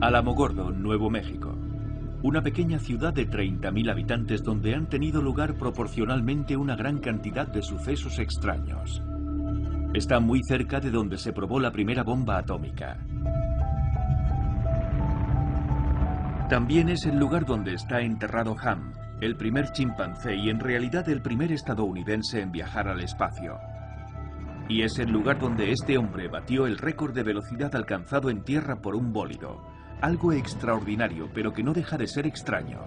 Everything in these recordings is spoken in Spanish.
Alamogordo, Nuevo México. Una pequeña ciudad de 30.000 habitantes donde han tenido lugar proporcionalmente una gran cantidad de sucesos extraños. Está muy cerca de donde se probó la primera bomba atómica. También es el lugar donde está enterrado Ham, el primer chimpancé y en realidad el primer estadounidense en viajar al espacio. Y es el lugar donde este hombre batió el récord de velocidad alcanzado en tierra por un bólido. Algo extraordinario, pero que no deja de ser extraño.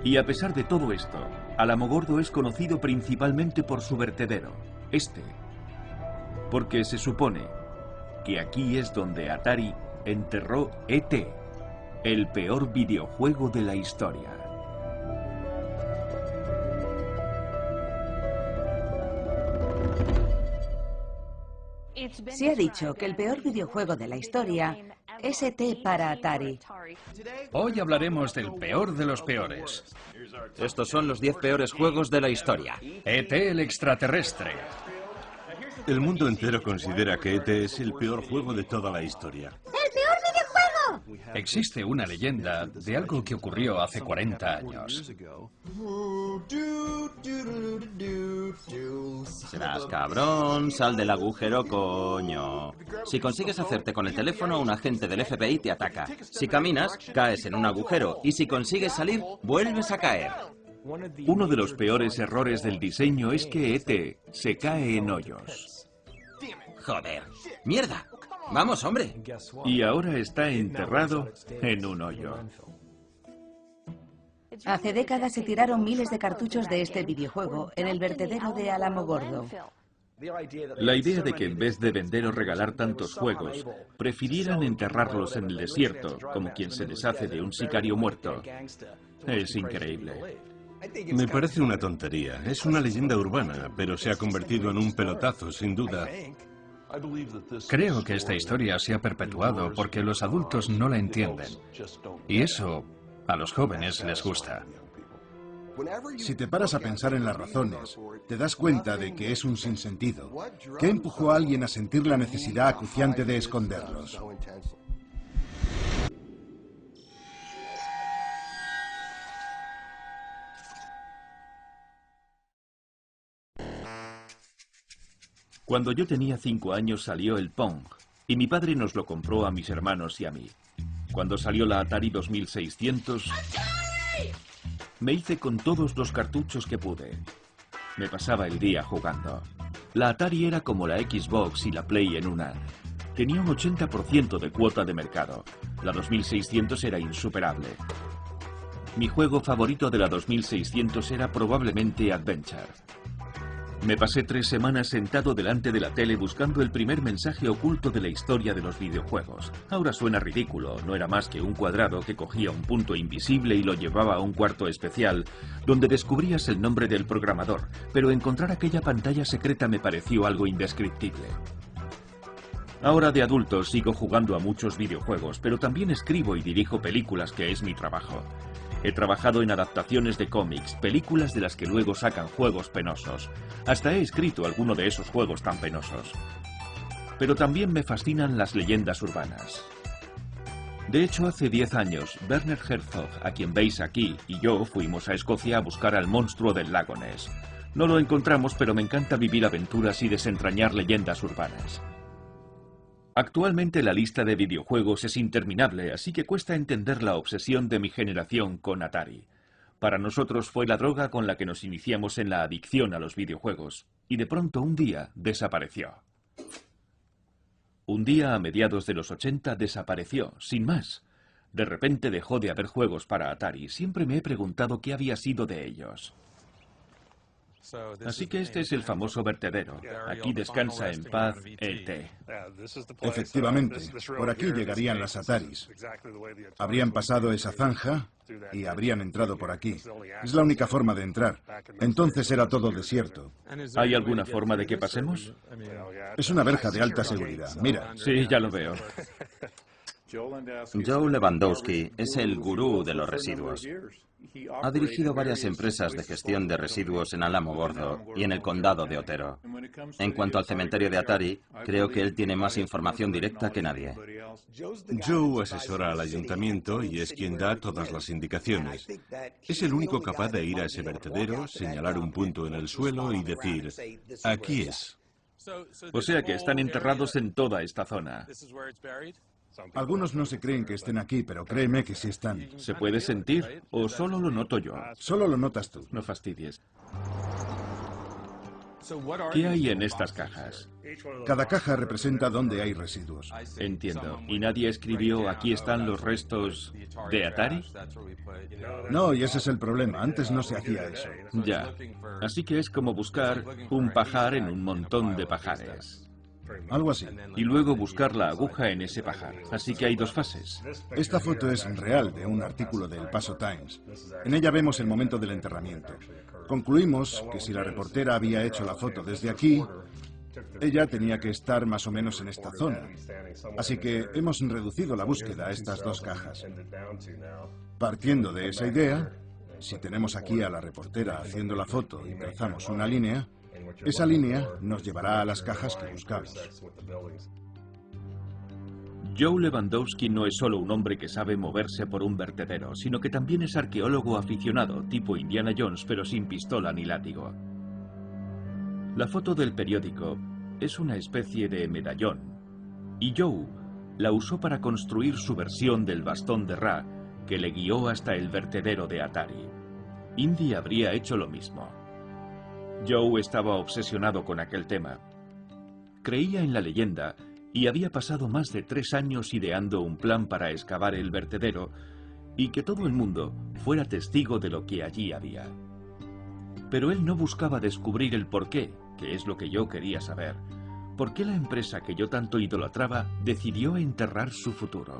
Y a pesar de todo esto, Alamogordo es conocido principalmente por su vertedero, porque se supone que aquí es donde Atari enterró E.T., el peor videojuego de la historia. Se ha dicho que el peor videojuego de la historia es E.T. para Atari. Hoy hablaremos del peor de los peores. Estos son los 10 peores juegos de la historia. E.T. el extraterrestre. El mundo entero considera que E.T. es el peor juego de toda la historia. ¡El peor videojuego! Existe una leyenda de algo que ocurrió hace 40 años. Serás cabrón, sal del agujero, coño. Si consigues hacerte con el teléfono, un agente del FBI te ataca. Si caminas, caes en un agujero. Y si consigues salir, vuelves a caer. Uno de los peores errores del diseño es que E.T. se cae en hoyos. Joder. ¡Mierda! ¡Vamos, hombre! Y ahora está enterrado en un hoyo. Hace décadas se tiraron miles de cartuchos de este videojuego en el vertedero de Alamogordo. La idea de que en vez de vender o regalar tantos juegos, prefirieran enterrarlos en el desierto, como quien se deshace de un sicario muerto, es increíble. Me parece una tontería. Es una leyenda urbana, pero se ha convertido en un pelotazo, sin duda. Creo que esta historia se ha perpetuado porque los adultos no la entienden. Y eso a los jóvenes les gusta. Si te paras a pensar en las razones, te das cuenta de que es un sinsentido. ¿Qué empujó a alguien a sentir la necesidad acuciante de esconderlos? Cuando yo tenía 5 años salió el Pong, y mi padre nos lo compró a mis hermanos y a mí. Cuando salió la Atari 2600, me hice con todos los cartuchos que pude. Me pasaba el día jugando. La Atari era como la Xbox y la Play en una. Tenía un 80% de cuota de mercado. La 2600 era insuperable. Mi juego favorito de la 2600 era probablemente Adventure. Me pasé 3 semanas sentado delante de la tele buscando el primer mensaje oculto de la historia de los videojuegos. Ahora suena ridículo, no era más que un cuadrado que cogía un punto invisible y lo llevaba a un cuarto especial, donde descubrías el nombre del programador, pero encontrar aquella pantalla secreta me pareció algo indescriptible. Ahora de adulto sigo jugando a muchos videojuegos, pero también escribo y dirijo películas, que es mi trabajo. He trabajado en adaptaciones de cómics, películas de las que luego sacan juegos penosos. Hasta he escrito alguno de esos juegos tan penosos. Pero también me fascinan las leyendas urbanas. De hecho, hace 10 años, Werner Herzog, a quien veis aquí, y yo fuimos a Escocia a buscar al monstruo del lago Ness. No lo encontramos, pero me encanta vivir aventuras y desentrañar leyendas urbanas. Actualmente la lista de videojuegos es interminable, así que cuesta entender la obsesión de mi generación con Atari. Para nosotros fue la droga con la que nos iniciamos en la adicción a los videojuegos, y de pronto un día desapareció. Un día a mediados de los 80 desapareció, sin más. De repente dejó de haber juegos para Atari. Siempre me he preguntado qué había sido de ellos. Así que este es el famoso vertedero. Aquí descansa en paz E.T. Efectivamente, por aquí llegarían las Ataris. Habrían pasado esa zanja y habrían entrado por aquí. Es la única forma de entrar. Entonces era todo desierto. ¿Hay alguna forma de que pasemos? Es una verja de alta seguridad. Mira. Sí, ya lo veo. Joe Lewandowski es el gurú de los residuos. Ha dirigido varias empresas de gestión de residuos en Alamogordo y en el condado de Otero. En cuanto al cementerio de Atari, creo que él tiene más información directa que nadie. Joe asesora al ayuntamiento y es quien da todas las indicaciones. Es el único capaz de ir a ese vertedero, señalar un punto en el suelo y decir, aquí es. O sea que están enterrados en toda esta zona. Algunos no se creen que estén aquí, pero créeme que sí están. ¿Se puede sentir o solo lo noto yo? Solo lo notas tú. No fastidies. ¿Qué hay en estas cajas? Cada caja representa dónde hay residuos. Entiendo. ¿Y nadie escribió aquí están los restos de Atari? No, y ese es el problema. Antes no se hacía eso. Ya. Así que es como buscar un pajar en un montón de pajares. Algo así. Y luego buscar la aguja en ese pajar. Así que hay dos fases. Esta foto es real de un artículo de El Paso Times. En ella vemos el momento del enterramiento. Concluimos que si la reportera había hecho la foto desde aquí, ella tenía que estar más o menos en esta zona. Así que hemos reducido la búsqueda a estas dos cajas. Partiendo de esa idea, si tenemos aquí a la reportera haciendo la foto y trazamos una línea, esa línea nos llevará a las cajas que buscamos. Joe Lewandowski no es solo un hombre que sabe moverse por un vertedero, sino que también es arqueólogo aficionado, tipo Indiana Jones, pero sin pistola ni látigo. La foto del periódico es una especie de medallón, y Joe la usó para construir su versión del bastón de Ra, que le guió hasta el vertedero de Atari. Indy habría hecho lo mismo. Joe estaba obsesionado con aquel tema. Creía en la leyenda y había pasado más de 3 años ideando un plan para excavar el vertedero y que todo el mundo fuera testigo de lo que allí había. Pero él no buscaba descubrir el porqué, que es lo que yo quería saber. ¿Por qué la empresa que yo tanto idolatraba decidió enterrar su futuro?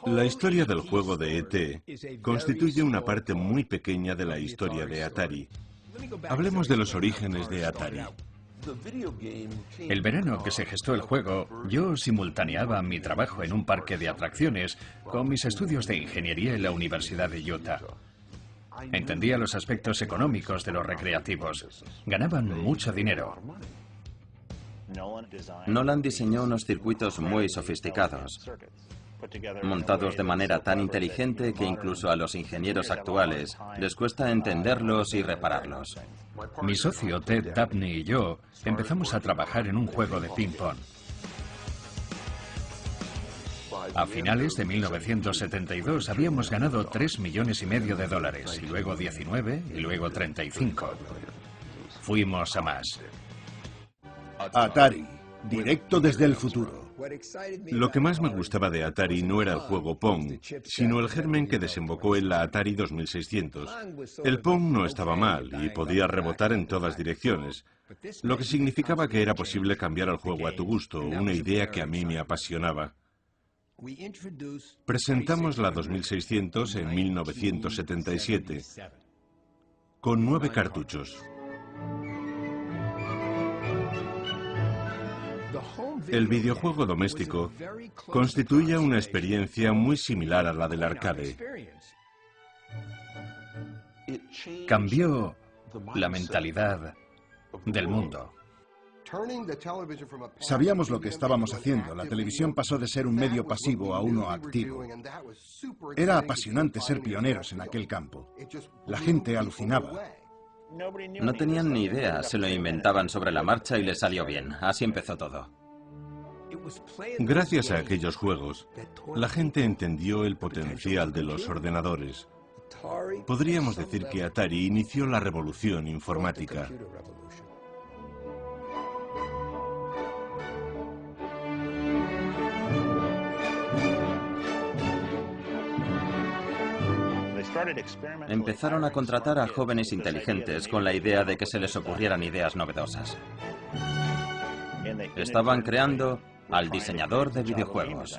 La historia del juego de E.T. constituye una parte muy pequeña de la historia de Atari. Hablemos de los orígenes de Atari. El verano que se gestó el juego, yo simultaneaba mi trabajo en un parque de atracciones con mis estudios de ingeniería en la Universidad de Utah. Entendía los aspectos económicos de los recreativos. Ganaban mucho dinero. Nolan diseñó unos circuitos muy sofisticados, montados de manera tan inteligente que incluso a los ingenieros actuales les cuesta entenderlos y repararlos. Mi socio Ted Dabney y yo empezamos a trabajar en un juego de ping-pong. A finales de 1972 habíamos ganado $3,5 millones y luego 19 y luego 35. Fuimos a más. Atari, directo desde el futuro. Lo que más me gustaba de Atari no era el juego Pong, sino el germen que desembocó en la Atari 2600. El Pong no estaba mal y podía rebotar en todas direcciones, lo que significaba que era posible cambiar el juego a tu gusto, una idea que a mí me apasionaba. Presentamos la 2600 en 1977, con 9 cartuchos. El videojuego doméstico constituye una experiencia muy similar a la del arcade. Cambió la mentalidad del mundo. Sabíamos lo que estábamos haciendo. La televisión pasó de ser un medio pasivo a uno activo. Era apasionante ser pioneros en aquel campo. La gente alucinaba. No tenían ni idea, se lo inventaban sobre la marcha y les salió bien. Así empezó todo. Gracias a aquellos juegos, la gente entendió el potencial de los ordenadores. Podríamos decir que Atari inició la revolución informática. Empezaron a contratar a jóvenes inteligentes con la idea de que se les ocurrieran ideas novedosas. Estaban creando al diseñador de videojuegos.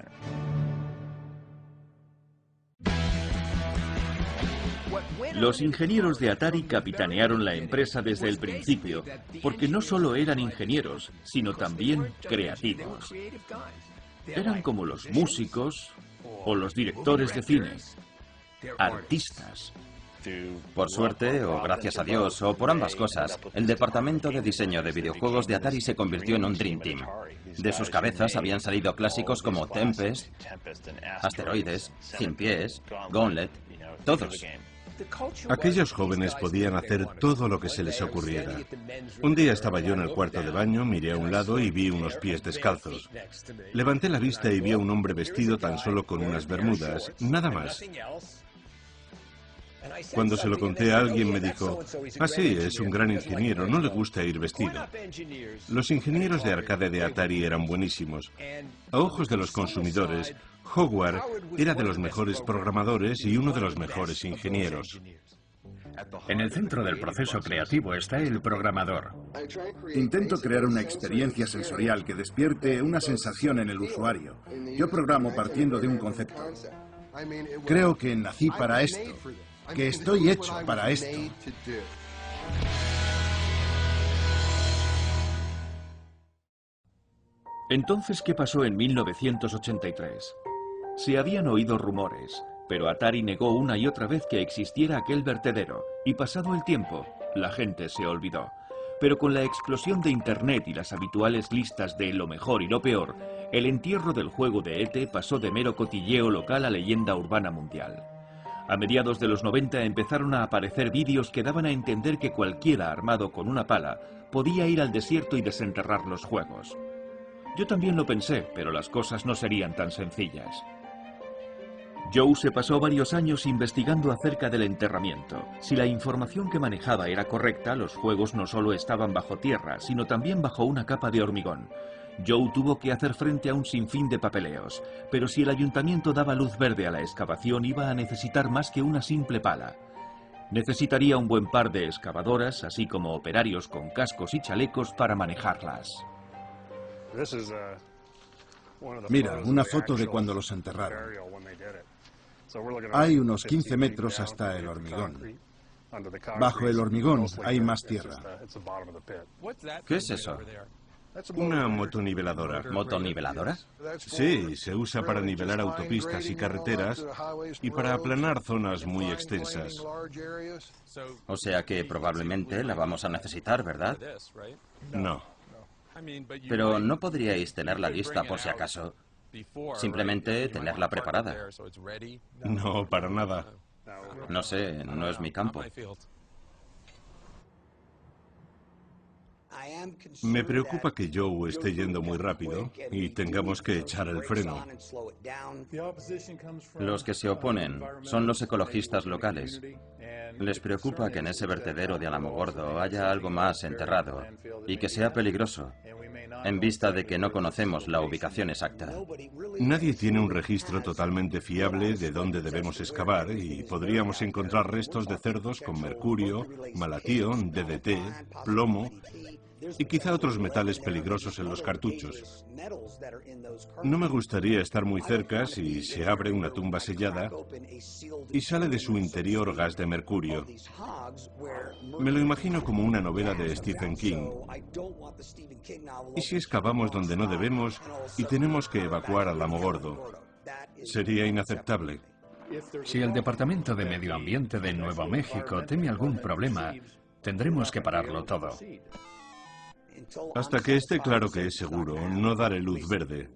Los ingenieros de Atari capitanearon la empresa desde el principio, porque no solo eran ingenieros, sino también creativos. Eran como los músicos o los directores de cine, artistas. Por suerte, o gracias a Dios, o por ambas cosas, el departamento de diseño de videojuegos de Atari se convirtió en un Dream Team. De sus cabezas habían salido clásicos como Tempest, Asteroides, Cien Pies, Gauntlet, todos. Aquellos jóvenes podían hacer todo lo que se les ocurriera. Un día estaba yo en el cuarto de baño, miré a un lado y vi unos pies descalzos. Levanté la vista y vi a un hombre vestido tan solo con unas bermudas, nada más. Cuando se lo conté a alguien me dijo, ah sí, es un gran ingeniero, no le gusta ir vestido. Los ingenieros de arcade de Atari eran buenísimos. A ojos de los consumidores, Howard era de los mejores programadores y uno de los mejores ingenieros. En el centro del proceso creativo está el programador. Intento crear una experiencia sensorial que despierte una sensación en el usuario. Yo programo partiendo de un concepto. Creo que nací para esto, que estoy hecho para esto. Entonces, ¿qué pasó en 1983? Se habían oído rumores, pero Atari negó una y otra vez que existiera aquel vertedero, y pasado el tiempo, la gente se olvidó. Pero con la explosión de Internet y las habituales listas de lo mejor y lo peor, el entierro del juego de E.T. pasó de mero cotilleo local a leyenda urbana mundial. A mediados de los 90 empezaron a aparecer vídeos que daban a entender que cualquiera armado con una pala podía ir al desierto y desenterrar los juegos. Yo también lo pensé, pero las cosas no serían tan sencillas. Joe se pasó varios años investigando acerca del enterramiento. Si la información que manejaba era correcta, los juegos no solo estaban bajo tierra, sino también bajo una capa de hormigón. Joe tuvo que hacer frente a un sinfín de papeleos, pero si el ayuntamiento daba luz verde a la excavación, iba a necesitar más que una simple pala. Necesitaría un buen par de excavadoras, así como operarios con cascos y chalecos para manejarlas. Mira, una foto de cuando los enterraron. Hay unos 15 metros hasta el hormigón. Bajo el hormigón hay más tierra. ¿Qué es eso? Una motoniveladora. ¿Motoniveladora? Sí, se usa para nivelar autopistas y carreteras y para aplanar zonas muy extensas. O sea que probablemente la vamos a necesitar, ¿verdad? No. Pero ¿no podríais tenerla lista por si acaso? Simplemente tenerla preparada. No, para nada. No sé, no es mi campo. Me preocupa que Joe esté yendo muy rápido y tengamos que echar el freno. Los que se oponen son los ecologistas locales. Les preocupa que en ese vertedero de Alamogordo haya algo más enterrado y que sea peligroso, en vista de que no conocemos la ubicación exacta. Nadie tiene un registro totalmente fiable de dónde debemos excavar y podríamos encontrar restos de cerdos con mercurio, malatión, DDT, plomo y quizá otros metales peligrosos en los cartuchos. No me gustaría estar muy cerca si se abre una tumba sellada y sale de su interior gas de mercurio. Me lo imagino como una novela de Stephen King. ¿Y si excavamos donde no debemos y tenemos que evacuar a Alamogordo? Sería inaceptable. Si el Departamento de Medio Ambiente de Nuevo México teme algún problema, tendremos que pararlo todo. Hasta que esté claro que es seguro, no daré luz verde.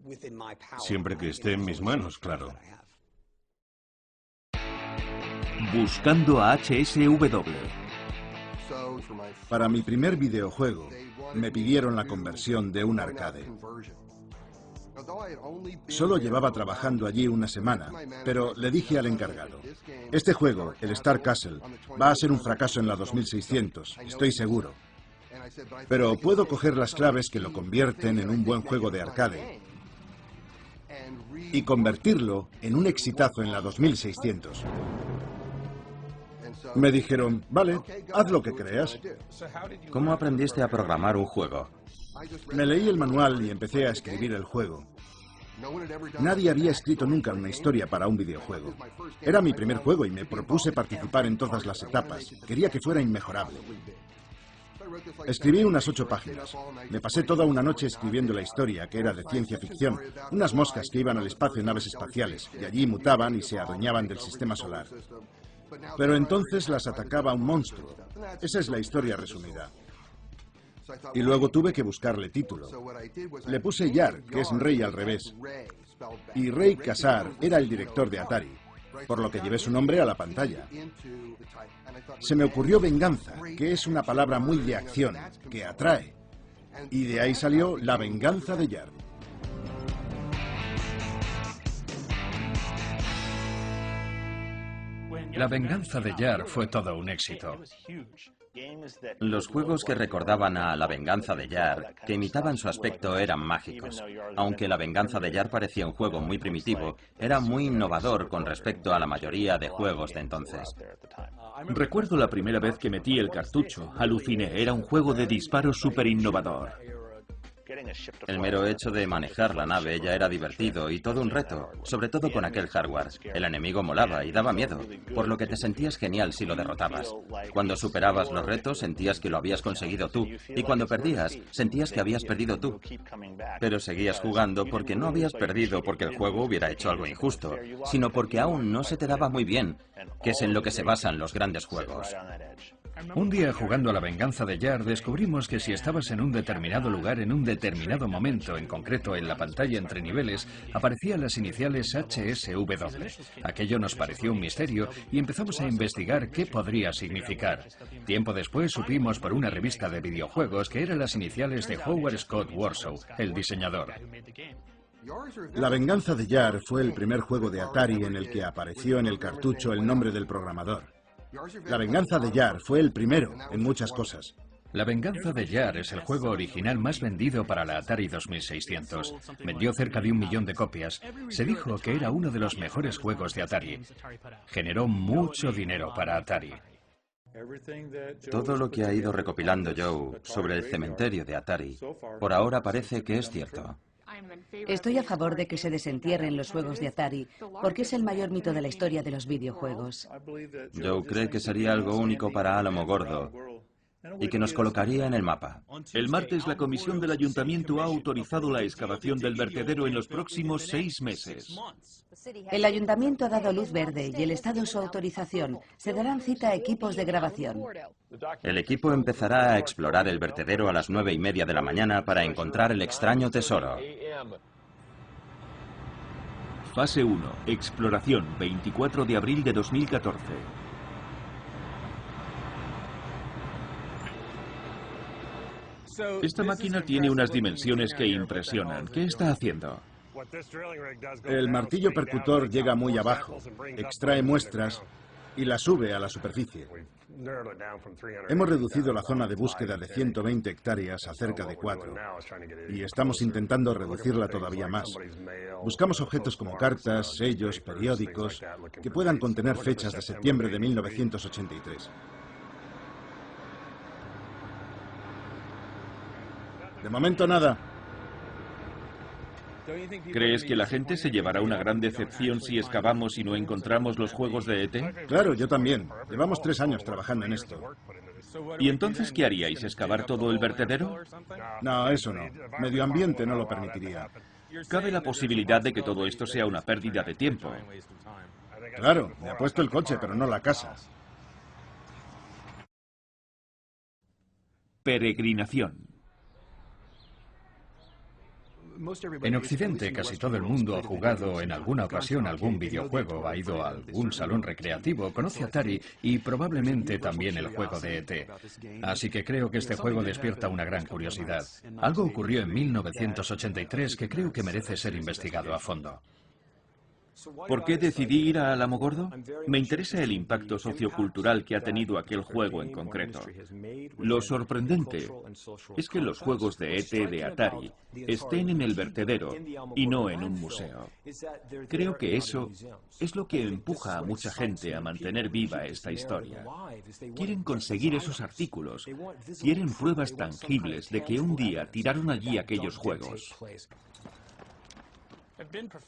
Siempre que esté en mis manos, claro. Buscando a HSW. Para mi primer videojuego, me pidieron la conversión de un arcade. Solo llevaba trabajando allí una semana, pero le dije al encargado, este juego, el Star Castle, va a ser un fracaso en la 2600, estoy seguro. Pero puedo coger las claves que lo convierten en un buen juego de arcade y convertirlo en un exitazo en la 2600. Me dijeron, vale, haz lo que creas. ¿Cómo aprendiste a programar un juego? Me leí el manual y empecé a escribir el juego. Nadie había escrito nunca una historia para un videojuego. Era mi primer juego y me propuse participar en todas las etapas. Quería que fuera inmejorable. Escribí unas 8 páginas. Me pasé toda una noche escribiendo la historia, que era de ciencia ficción. Unas moscas que iban al espacio en naves espaciales, y allí mutaban y se adueñaban del sistema solar. Pero entonces las atacaba un monstruo. Esa es la historia resumida. Y luego tuve que buscarle título. Le puse Yar, que es Rey al revés. Y Ray Kassar era el director de Atari, por lo que llevé su nombre a la pantalla. Se me ocurrió venganza, que es una palabra muy de acción, que atrae. Y de ahí salió La venganza de Yar. La venganza de Yar fue todo un éxito. Los juegos que recordaban a La venganza de Yar, que imitaban su aspecto, eran mágicos. Aunque La venganza de Yar parecía un juego muy primitivo, era muy innovador con respecto a la mayoría de juegos de entonces. Recuerdo la primera vez que metí el cartucho. Aluciné, era un juego de disparos súper innovador. El mero hecho de manejar la nave ya era divertido y todo un reto, sobre todo con aquel hardware. El enemigo molaba y daba miedo, por lo que te sentías genial si lo derrotabas. Cuando superabas los retos sentías que lo habías conseguido tú, y cuando perdías sentías que habías perdido tú. Pero seguías jugando porque no habías perdido porque el juego hubiera hecho algo injusto, sino porque aún no se te daba muy bien, que es en lo que se basan los grandes juegos. Un día, jugando a La venganza de Yar, descubrimos que si estabas en un determinado lugar en un determinado momento, en concreto en la pantalla entre niveles, aparecían las iniciales HSW. Aquello nos pareció un misterio y empezamos a investigar qué podría significar. Tiempo después supimos por una revista de videojuegos que eran las iniciales de Howard Scott Warshaw, el diseñador. La venganza de Yar fue el primer juego de Atari en el que apareció en el cartucho el nombre del programador. La venganza de Yar fue el primero en muchas cosas. La venganza de Yar es el juego original más vendido para la Atari 2600. Vendió cerca de 1 millón de copias. Se dijo que era uno de los mejores juegos de Atari. Generó mucho dinero para Atari. Todo lo que ha ido recopilando Joe sobre el cementerio de Atari, por ahora parece que es cierto. Estoy a favor de que se desentierren los juegos de Atari, porque es el mayor mito de la historia de los videojuegos. Joe cree que sería algo único para Alamogordo y que nos colocaría en el mapa. El martes la comisión del ayuntamiento ha autorizado la excavación del vertedero en los próximos 6 meses. El ayuntamiento ha dado luz verde y el Estado su autorización. Se darán cita a equipos de grabación. El equipo empezará a explorar el vertedero a las 9:30 de la mañana para encontrar el extraño tesoro. Fase 1. Exploración. 24 de abril de 2014. Esta máquina tiene unas dimensiones que impresionan. ¿Qué está haciendo? El martillo percutor llega muy abajo, extrae muestras y las sube a la superficie. Hemos reducido la zona de búsqueda de 120 hectáreas a cerca de 4 y estamos intentando reducirla todavía más. Buscamos objetos como cartas, sellos, periódicos que puedan contener fechas de septiembre de 1983. De momento nada. ¿Crees que la gente se llevará una gran decepción si excavamos y no encontramos los juegos de ET? Claro, yo también. Llevamos 3 años trabajando en esto. ¿Y entonces qué haríais? ¿Excavar todo el vertedero? No, eso no. Medio ambiente no lo permitiría. Cabe la posibilidad de que todo esto sea una pérdida de tiempo. Claro, me ha puesto el coche, pero no la casa. Peregrinación. En Occidente casi todo el mundo ha jugado en alguna ocasión algún videojuego, ha ido a algún salón recreativo, conoce Atari y probablemente también el juego de ET. Así que creo que este juego despierta una gran curiosidad. Algo ocurrió en 1983 que creo que merece ser investigado a fondo. ¿Por qué decidí ir a Alamogordo? Me interesa el impacto sociocultural que ha tenido aquel juego en concreto. Lo sorprendente es que los juegos de ET de Atari estén en el vertedero y no en un museo. Creo que eso es lo que empuja a mucha gente a mantener viva esta historia. Quieren conseguir esos artículos, quieren pruebas tangibles de que un día tiraron allí aquellos juegos.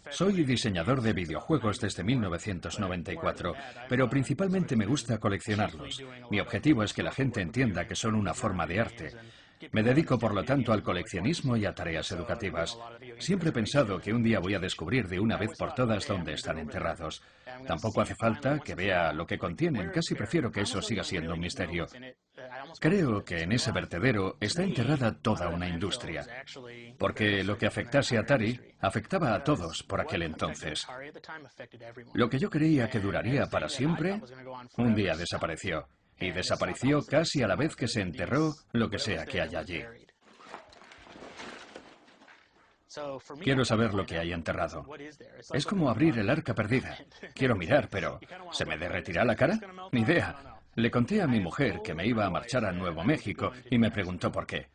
Soy diseñador de videojuegos desde 1994, pero principalmente me gusta coleccionarlos. Mi objetivo es que la gente entienda que son una forma de arte. Me dedico, por lo tanto, al coleccionismo y a tareas educativas. Siempre he pensado que un día voy a descubrir de una vez por todas dónde están enterrados. Tampoco hace falta que vea lo que contienen, casi prefiero que eso siga siendo un misterio. Creo que en ese vertedero está enterrada toda una industria, porque lo que afectase a Atari afectaba a todos por aquel entonces. Lo que yo creía que duraría para siempre, un día desapareció. Y desapareció casi a la vez que se enterró lo que sea que haya allí. Quiero saber lo que hay enterrado. Es como abrir el arca perdida. Quiero mirar, pero ¿se me derretirá la cara? Ni idea. Le conté a mi mujer que me iba a marchar a Nuevo México y me preguntó por qué.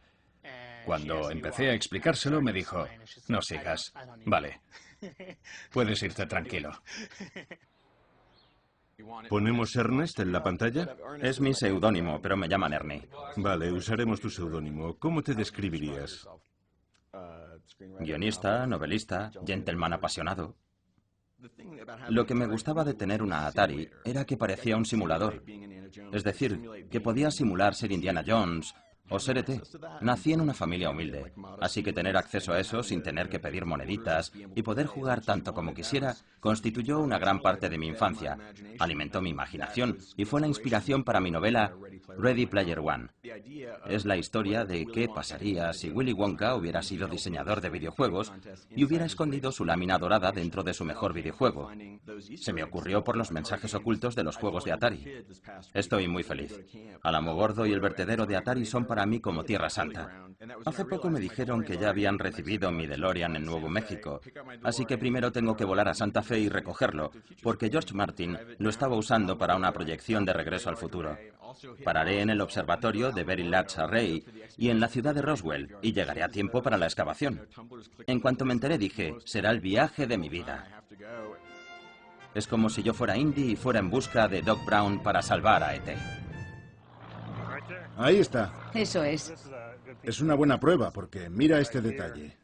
Cuando empecé a explicárselo, me dijo, no sigas. Vale. Puedes irte tranquilo. ¿Ponemos Ernest en la pantalla? Es mi seudónimo, pero me llaman Ernie. Vale, usaremos tu seudónimo. ¿Cómo te describirías? Guionista, novelista, gentleman apasionado. Lo que me gustaba de tener una Atari era que parecía un simulador. Es decir, que podía simular ser Indiana Jones o ser ET. Nací en una familia humilde, así que tener acceso a eso sin tener que pedir moneditas y poder jugar tanto como quisiera constituyó una gran parte de mi infancia, alimentó mi imaginación y fue la inspiración para mi novela Ready Player One. Es la historia de qué pasaría si Willy Wonka hubiera sido diseñador de videojuegos y hubiera escondido su lámina dorada dentro de su mejor videojuego. Se me ocurrió por los mensajes ocultos de los juegos de Atari. Estoy muy feliz. Alamogordo y el vertedero de Atari son para mí como Tierra Santa. Hace poco me dijeron que ya habían recibido mi DeLorean en Nuevo México, así que primero tengo que volar a Santa Fe y recogerlo, porque George Martin lo estaba usando para una proyección de Regreso al Futuro. Pararé en el observatorio de Very Large Array y en la ciudad de Roswell, y llegaré a tiempo para la excavación. En cuanto me enteré dije, será el viaje de mi vida. Es como si yo fuera Indy y fuera en busca de Doc Brown para salvar a E.T. Ahí está. Eso es. Es una buena prueba porque mira este detalle.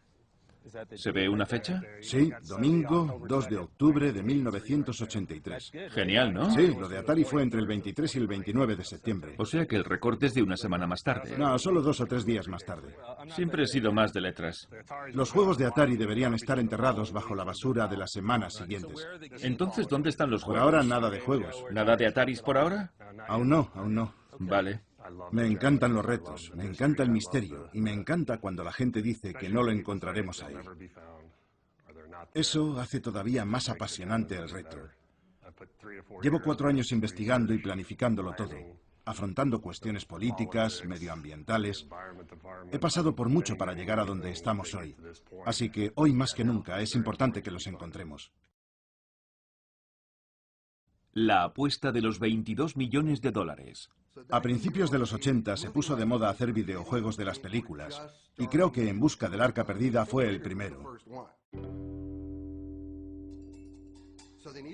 ¿Se ve una fecha? Sí, domingo 2 de octubre de 1983. Genial, ¿no? Sí, lo de Atari fue entre el 23 y el 29 de septiembre. O sea que el recorte es de una semana más tarde. No, solo 2 o 3 días más tarde. Siempre he sido más de letras. Los juegos de Atari deberían estar enterrados bajo la basura de las semanas siguientes. Entonces, ¿dónde están los Por juegos? ahora nada de juegos. ¿Nada de Ataris por ahora? Aún no, aún no. Vale. Me encantan los retos, me encanta el misterio y me encanta cuando la gente dice que no lo encontraremos ahí. Eso hace todavía más apasionante el reto. Llevo 4 años investigando y planificándolo todo, afrontando cuestiones políticas, medioambientales. He pasado por mucho para llegar a donde estamos hoy, así que hoy más que nunca es importante que los encontremos. La apuesta de los 22 millones de dólares. A principios de los 80 se puso de moda hacer videojuegos de las películas, y creo que En busca del arca perdida fue el primero.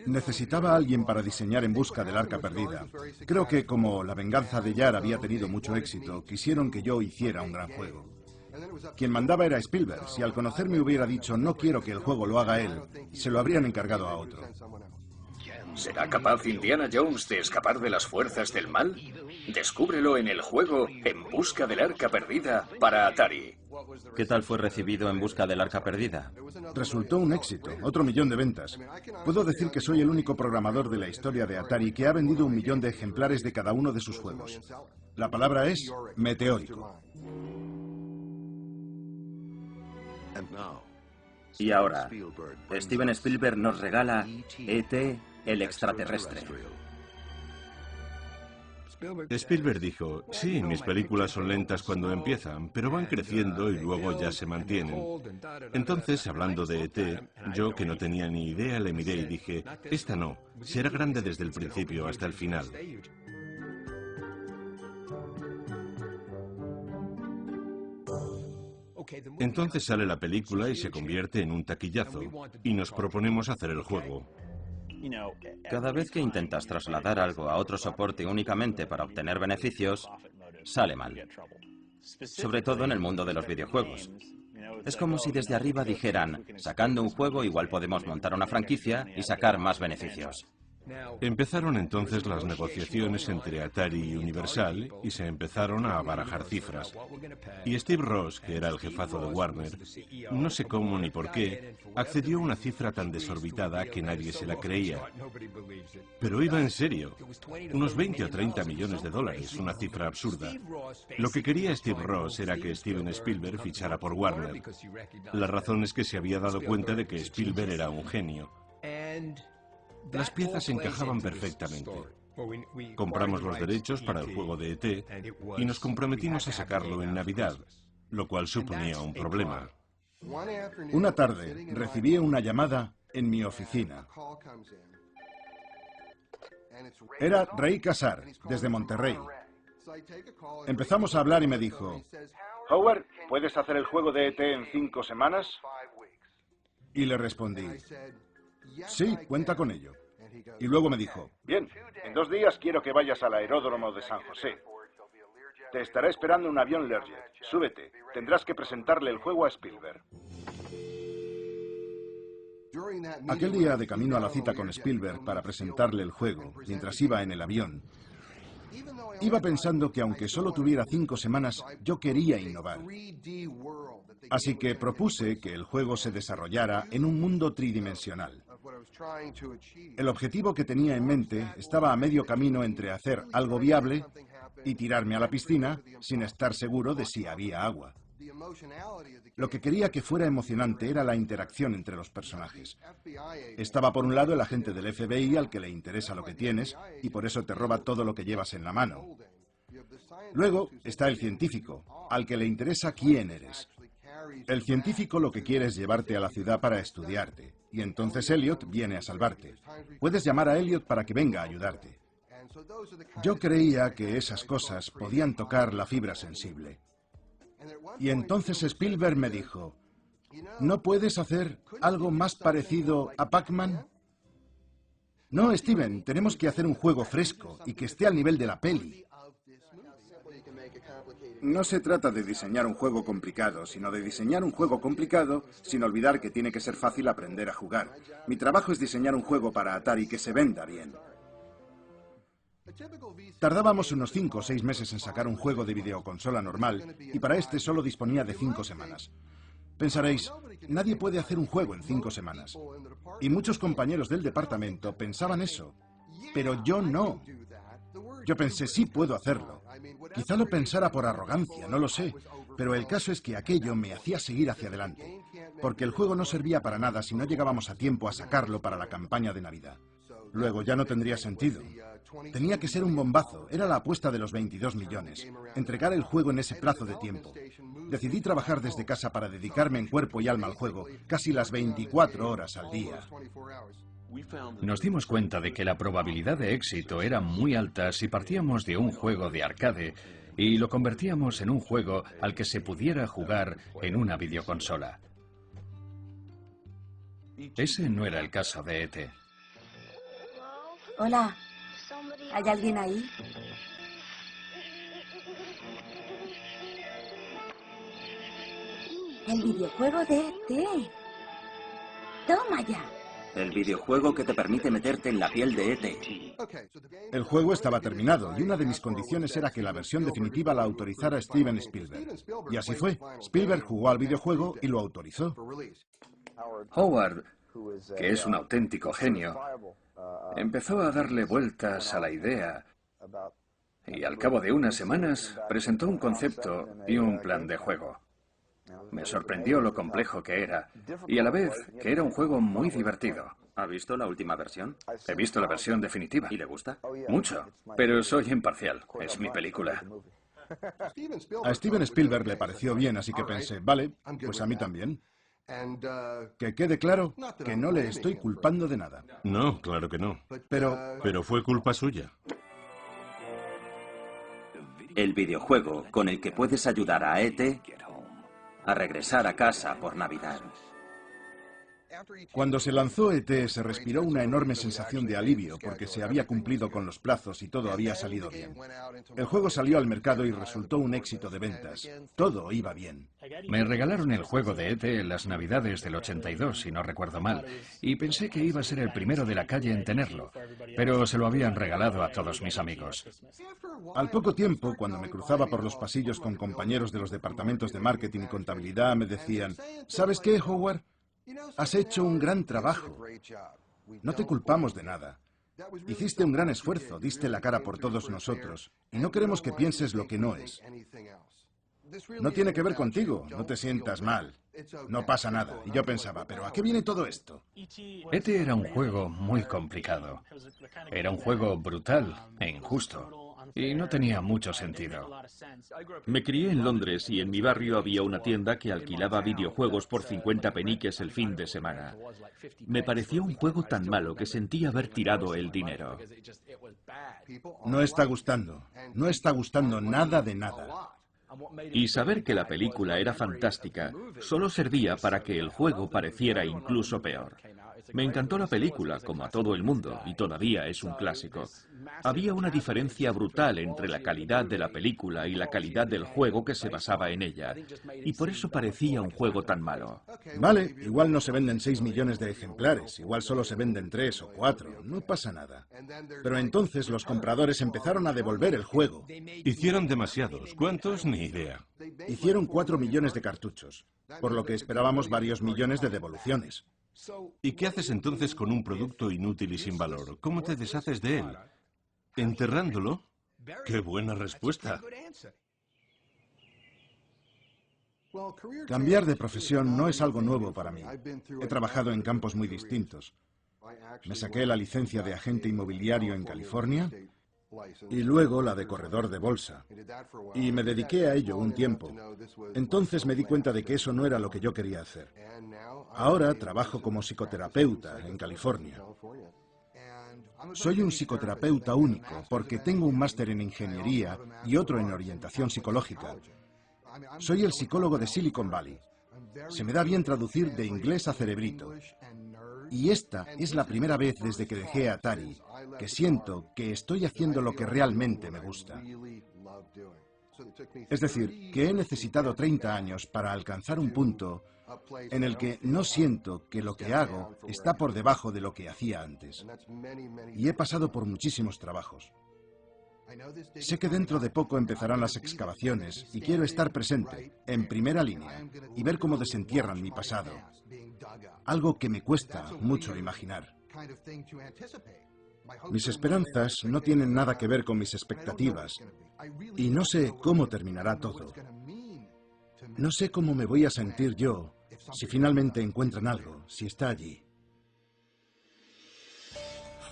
Necesitaba a alguien para diseñar En busca del arca perdida. Creo que como La venganza de Yar había tenido mucho éxito, quisieron que yo hiciera un gran juego. Quien mandaba era Spielberg. Si al conocerme hubiera dicho no quiero que el juego lo haga él, se lo habrían encargado a otro. ¿Será capaz Indiana Jones de escapar de las fuerzas del mal? Descúbrelo en el juego En busca del arca perdida para Atari. ¿Qué tal fue recibido En busca del arca perdida? Resultó un éxito, otro millón de ventas. Puedo decir que soy el único programador de la historia de Atari que ha vendido 1 millón de ejemplares de cada uno de sus juegos. La palabra es meteórico. Y ahora, Steven Spielberg nos regala E.T. el extraterrestre. Spielberg dijo, sí, mis películas son lentas cuando empiezan, pero van creciendo y luego ya se mantienen. Entonces, hablando de E.T., yo que no tenía ni idea le miré y dije, esta no, será grande desde el principio hasta el final. Entonces sale la película y se convierte en un taquillazo, y nos proponemos hacer el juego. Cada vez que intentas trasladar algo a otro soporte únicamente para obtener beneficios, sale mal. Sobre todo en el mundo de los videojuegos. Es como si desde arriba dijeran, sacando un juego igual podemos montar una franquicia y sacar más beneficios. Empezaron entonces las negociaciones entre Atari y Universal y se empezaron a barajar cifras. Y Steve Ross, que era el jefazo de Warner, no sé cómo ni por qué, accedió a una cifra tan desorbitada que nadie se la creía. Pero iba en serio. Unos 20 o 30 millones de dólares, una cifra absurda. Lo que quería Steve Ross era que Steven Spielberg fichara por Warner. La razón es que se había dado cuenta de que Spielberg era un genio. Las piezas encajaban perfectamente. Compramos los derechos para el juego de E.T. y nos comprometimos a sacarlo en Navidad, lo cual suponía un problema. Una tarde recibí una llamada en mi oficina. Era Ray Kassar, desde Monterrey. Empezamos a hablar y me dijo, Howard, ¿puedes hacer el juego de E.T. en 5 semanas? Y le respondí, sí, cuenta con ello. Y luego me dijo, bien, en 2 días quiero que vayas al aeródromo de San José. Te estará esperando un avión Learjet. Súbete. Tendrás que presentarle el juego a Spielberg. Aquel día, de camino a la cita con Spielberg para presentarle el juego, mientras iba en el avión, iba pensando que aunque solo tuviera 5 semanas, yo quería innovar. Así que propuse que el juego se desarrollara en un mundo tridimensional. El objetivo que tenía en mente estaba a medio camino entre hacer algo viable y tirarme a la piscina sin estar seguro de si había agua. Lo que quería que fuera emocionante era la interacción entre los personajes. Estaba por un lado el agente del FBI al que le interesa lo que tienes y por eso te roba todo lo que llevas en la mano. Luego está el científico, al que le interesa quién eres. El científico lo que quiere es llevarte a la ciudad para estudiarte, y entonces Elliot viene a salvarte. Puedes llamar a Elliot para que venga a ayudarte. Yo creía que esas cosas podían tocar la fibra sensible. Y entonces Spielberg me dijo, ¿no puedes hacer algo más parecido a Pac-Man? No, Steven, tenemos que hacer un juego fresco y que esté al nivel de la peli. No se trata de diseñar un juego complicado, sino de diseñar un juego complicado sin olvidar que tiene que ser fácil aprender a jugar. Mi trabajo es diseñar un juego para Atari que se venda bien. Tardábamos unos 5 o 6 meses en sacar un juego de videoconsola normal y para este solo disponía de 5 semanas. Pensaréis, nadie puede hacer un juego en 5 semanas. Y muchos compañeros del departamento pensaban eso, pero yo no. Yo pensé, sí puedo hacerlo. Quizá lo pensara por arrogancia, no lo sé, pero el caso es que aquello me hacía seguir hacia adelante, porque el juego no servía para nada si no llegábamos a tiempo a sacarlo para la campaña de Navidad. Luego ya no tendría sentido. Tenía que ser un bombazo, era la apuesta de los 22 millones, entregar el juego en ese plazo de tiempo. Decidí trabajar desde casa para dedicarme en cuerpo y alma al juego, casi las 24 horas al día. Nos dimos cuenta de que la probabilidad de éxito era muy alta si partíamos de un juego de arcade y lo convertíamos en un juego al que se pudiera jugar en una videoconsola. Ese no era el caso de E.T. Hola, ¿hay alguien ahí? El videojuego de E.T. Toma ya. El videojuego que te permite meterte en la piel de E.T. El juego estaba terminado y una de mis condiciones era que la versión definitiva la autorizara Steven Spielberg. Y así fue. Spielberg jugó al videojuego y lo autorizó. Howard, que es un auténtico genio, empezó a darle vueltas a la idea y al cabo de unas semanas presentó un concepto y un plan de juego. Me sorprendió lo complejo que era y a la vez que era un juego muy divertido. ¿Ha visto la última versión? He visto la versión definitiva. ¿Y le gusta? Mucho, pero soy imparcial. Es mi película. A Steven Spielberg le pareció bien, así que pensé, vale, pues a mí también. Que quede claro que no le estoy culpando de nada. No, claro que no. Pero fue culpa suya. El videojuego con el que puedes ayudar a E.T. a regresar a casa por Navidad. Cuando se lanzó ET, se respiró una enorme sensación de alivio porque se había cumplido con los plazos y todo había salido bien. El juego salió al mercado y resultó un éxito de ventas. Todo iba bien. Me regalaron el juego de ET en las Navidades del 82, si no recuerdo mal, y pensé que iba a ser el primero de la calle en tenerlo, pero se lo habían regalado a todos mis amigos. Al poco tiempo, cuando me cruzaba por los pasillos con compañeros de los departamentos de marketing y contabilidad, me decían, ¿sabes qué, Howard? Has hecho un gran trabajo. No te culpamos de nada. Hiciste un gran esfuerzo, diste la cara por todos nosotros, y no queremos que pienses lo que no es. No tiene que ver contigo, no te sientas mal. No pasa nada. Y yo pensaba, ¿pero a qué viene todo esto? ET era un juego muy complicado. Era un juego brutal e injusto. Y no tenía mucho sentido. Me crié en Londres y en mi barrio había una tienda que alquilaba videojuegos por 50 peniques el fin de semana. Me pareció un juego tan malo que sentí haber tirado el dinero. No está gustando. No está gustando nada de nada. Y saber que la película era fantástica solo servía para que el juego pareciera incluso peor. Me encantó la película, como a todo el mundo, y todavía es un clásico. Había una diferencia brutal entre la calidad de la película y la calidad del juego que se basaba en ella, y por eso parecía un juego tan malo. Vale, igual no se venden 6 millones de ejemplares, igual solo se venden 3 o 4, no pasa nada. Pero entonces los compradores empezaron a devolver el juego. Hicieron demasiados. ¿Cuántos? Ni idea. Hicieron 4 millones de cartuchos, por lo que esperábamos varios millones de devoluciones. ¿Y qué haces entonces con un producto inútil y sin valor? ¿Cómo te deshaces de él? ¿Enterrándolo? ¡Qué buena respuesta! Cambiar de profesión no es algo nuevo para mí. He trabajado en campos muy distintos. Me saqué la licencia de agente inmobiliario en California y luego la de corredor de bolsa. Y me dediqué a ello un tiempo. Entonces me di cuenta de que eso no era lo que yo quería hacer. Ahora trabajo como psicoterapeuta en California. Soy un psicoterapeuta único porque tengo un máster en ingeniería y otro en orientación psicológica. Soy el psicólogo de Silicon Valley. Se me da bien traducir de inglés a cerebrito. Y esta es la primera vez desde que dejé Atari que siento que estoy haciendo lo que realmente me gusta. Es decir, que he necesitado 30 años para alcanzar un punto en el que no siento que lo que hago está por debajo de lo que hacía antes. Y he pasado por muchísimos trabajos. Sé que dentro de poco empezarán las excavaciones y quiero estar presente, en primera línea, y ver cómo desentierran mi pasado. Algo que me cuesta mucho imaginar. Mis esperanzas no tienen nada que ver con mis expectativas, y no sé cómo terminará todo. No sé cómo me voy a sentir yo si finalmente encuentran algo, si está allí.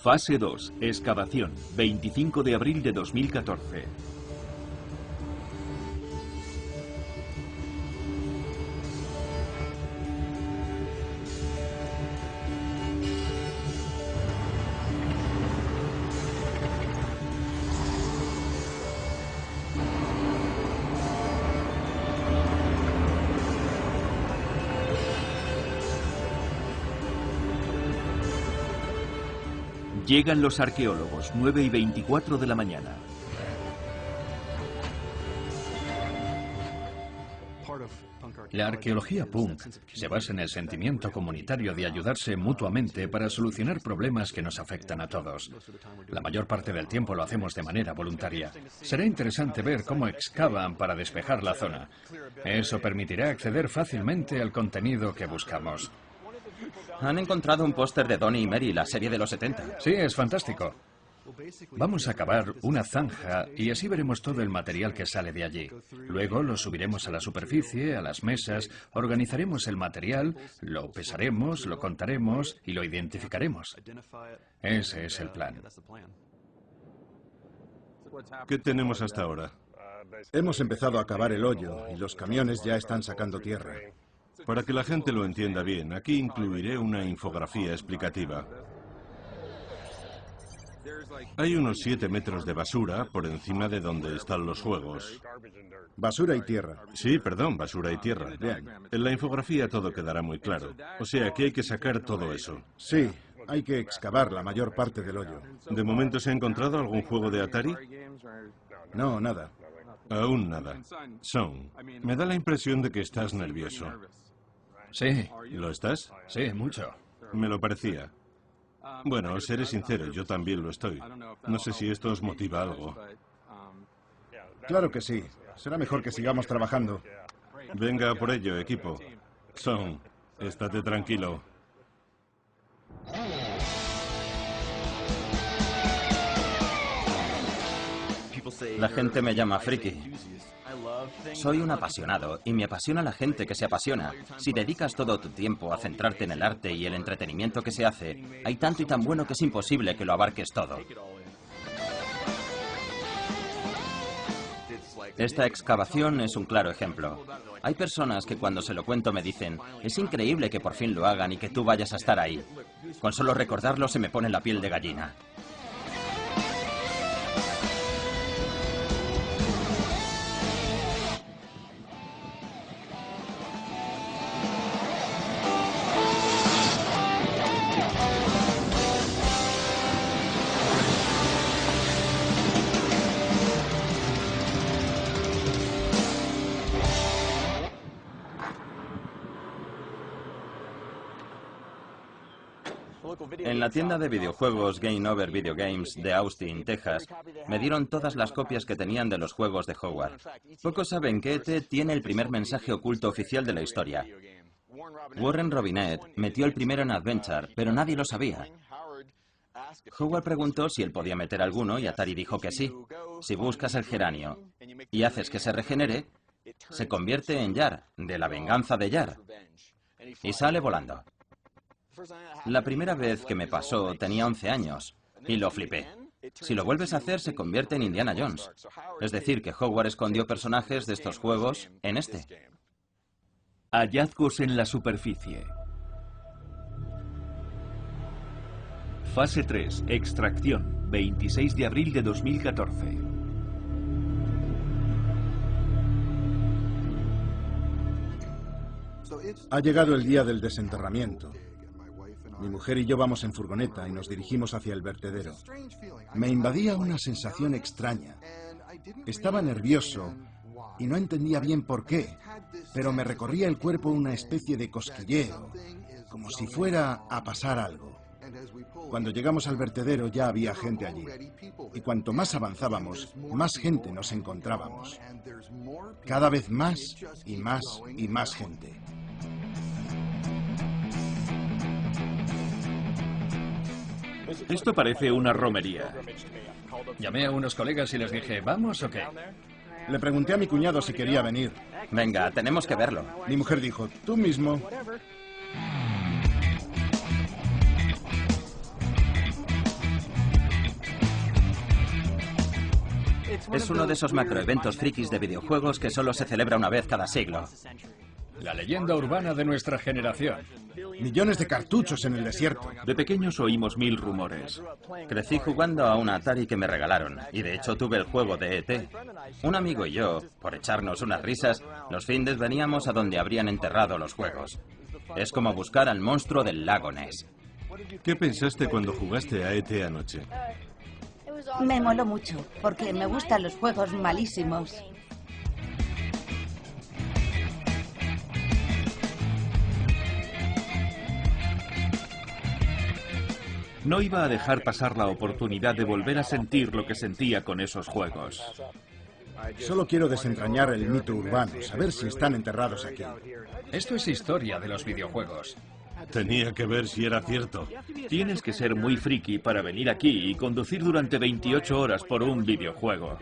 Fase 2. Excavación. 25 de abril de 2014. Llegan los arqueólogos, 9:24 de la mañana. La arqueología punk se basa en el sentimiento comunitario de ayudarse mutuamente para solucionar problemas que nos afectan a todos. La mayor parte del tiempo lo hacemos de manera voluntaria. Será interesante ver cómo excavan para despejar la zona. Eso permitirá acceder fácilmente al contenido que buscamos. Han encontrado un póster de Donnie y Mary, la serie de los 70. Sí, es fantástico. Vamos a cavar una zanja y así veremos todo el material que sale de allí. Luego lo subiremos a la superficie, a las mesas, organizaremos el material, lo pesaremos, lo contaremos y lo identificaremos. Ese es el plan. ¿Qué tenemos hasta ahora? Hemos empezado a cavar el hoyo y los camiones ya están sacando tierra. Para que la gente lo entienda bien, aquí incluiré una infografía explicativa. Hay unos 7 metros de basura por encima de donde están los juegos. Basura y tierra. Sí, perdón, basura y tierra. Bien. En la infografía todo quedará muy claro. O sea que hay que sacar todo eso. Sí, hay que excavar la mayor parte del hoyo. ¿De momento se ha encontrado algún juego de Atari? No, nada. Aún nada. Son, me da la impresión de que estás nervioso. Sí, ¿Lo estás? sí, mucho. Me lo parecía. Bueno, seré sincero, yo también lo estoy. No sé si esto os motiva algo. Claro que sí. Será mejor que sigamos trabajando. Venga por ello, equipo. Son, estate tranquilo. La gente me llama friki. Soy un apasionado y me apasiona la gente que se apasiona. Si dedicas todo tu tiempo a centrarte en el arte y el entretenimiento que se hace, hay tanto y tan bueno que es imposible que lo abarques todo. Esta excavación es un claro ejemplo. Hay personas que cuando se lo cuento me dicen, es increíble que por fin lo hagan y que tú vayas a estar ahí. Con solo recordarlo se me pone la piel de gallina. En la tienda de videojuegos Game Over Video Games de Austin, Texas, me dieron todas las copias que tenían de los juegos de Howard. Pocos saben que E.T. tiene el primer mensaje oculto oficial de la historia. Warren Robinett metió el primero en Adventure, pero nadie lo sabía. Howard preguntó si él podía meter alguno y Atari dijo que sí. Si buscas el geranio y haces que se regenere, se convierte en Yar, de la venganza de Yar, y sale volando. La primera vez que me pasó tenía 11 años y lo flipé. Si lo vuelves a hacer se convierte en Indiana Jones. Es decir, que Howard escondió personajes de estos juegos en este. Hallazgos en la superficie. Fase 3. Extracción. 26 de abril de 2014. Ha llegado el día del desenterramiento. Mi mujer y yo vamos en furgoneta y nos dirigimos hacia el vertedero. Me invadía una sensación extraña. Estaba nervioso y no entendía bien por qué, pero me recorría el cuerpo una especie de cosquilleo, como si fuera a pasar algo. Cuando llegamos al vertedero ya había gente allí, y cuanto más avanzábamos, más gente nos encontrábamos. Cada vez más y más y más gente. Esto parece una romería. Llamé a unos colegas y les dije, ¿vamos o qué? Le pregunté a mi cuñado si quería venir. Venga, tenemos que verlo. Mi mujer dijo, tú mismo. Es uno de esos macroeventos frikis de videojuegos que solo se celebra una vez cada siglo. La leyenda urbana de nuestra generación. Millones de cartuchos en el desierto. De pequeños oímos mil rumores. Crecí jugando a una Atari que me regalaron, y de hecho tuve el juego de E.T. Un amigo y yo, por echarnos unas risas, los findes veníamos a donde habrían enterrado los juegos. Es como buscar al monstruo del lago Ness. ¿Qué pensaste cuando jugaste a E.T. anoche? Me moló mucho, porque me gustan los juegos malísimos. No iba a dejar pasar la oportunidad de volver a sentir lo que sentía con esos juegos. Solo quiero desentrañar el mito urbano, saber si están enterrados aquí. Esto es historia de los videojuegos. Tenía que ver si era cierto. Tienes que ser muy friki para venir aquí y conducir durante 28 horas por un videojuego.